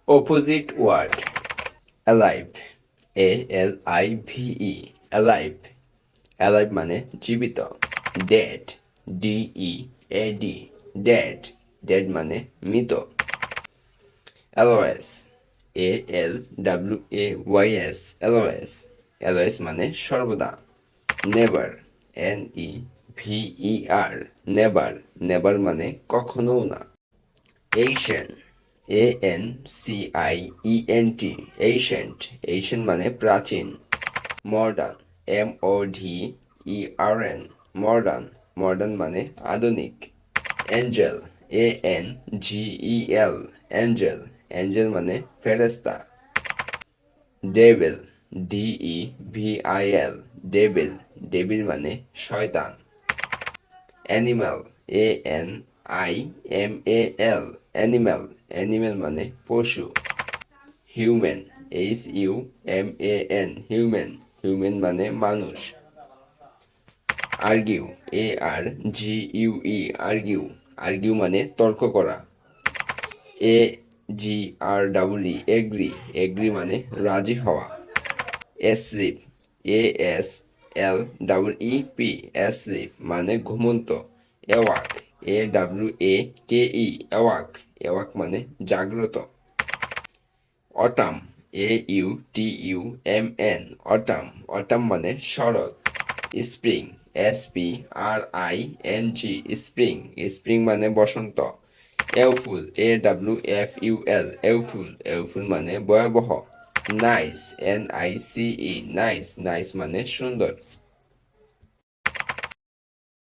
Opposite word. Alive. ALIVE. Alive. Alive মানে জীবিত। Dead. DEAD. Dead. Dead মানে মৃত। LOS. ALWAYS. LOS. LOS মানে সর্বদা। Never. NEVER. Never. Never মানে কখনো না। Ancient. ANCIENT. Ancient. Ancient মানে প্রাচীন। Modern. MODERN. Modern. Modern মানে আধুনিক। Angel. ANGEL. Angel. Angel মানে ফেরেশতা। Devil. DEVIL. Devil. Devil মানে শয়তান। Animal. ANIMAL. Animal. Animal মানে পশু। Human. HUMAN. Human. Human মানে মানুষ। Argue. ARGUE. Argue. Argue মানে তর্ক করা। AGREE. Agree. Agree মানে রাজি হওয়া। Asleep. ASLEEP. Asleep মানে ঘুমন্ত। Awake. AWAKE. Awake. Awake মানে জাগ্রত। Autumn. AUTUMN. Autumn. Autumn মানে শরৎ। Spring. SPRING. Spring. Spring মানে বসন্ত। Awful. AWFUL. Awful. Awful মানে ভয়াবহ। Nice. NICE. Nice. Nice মানে সুন্দর।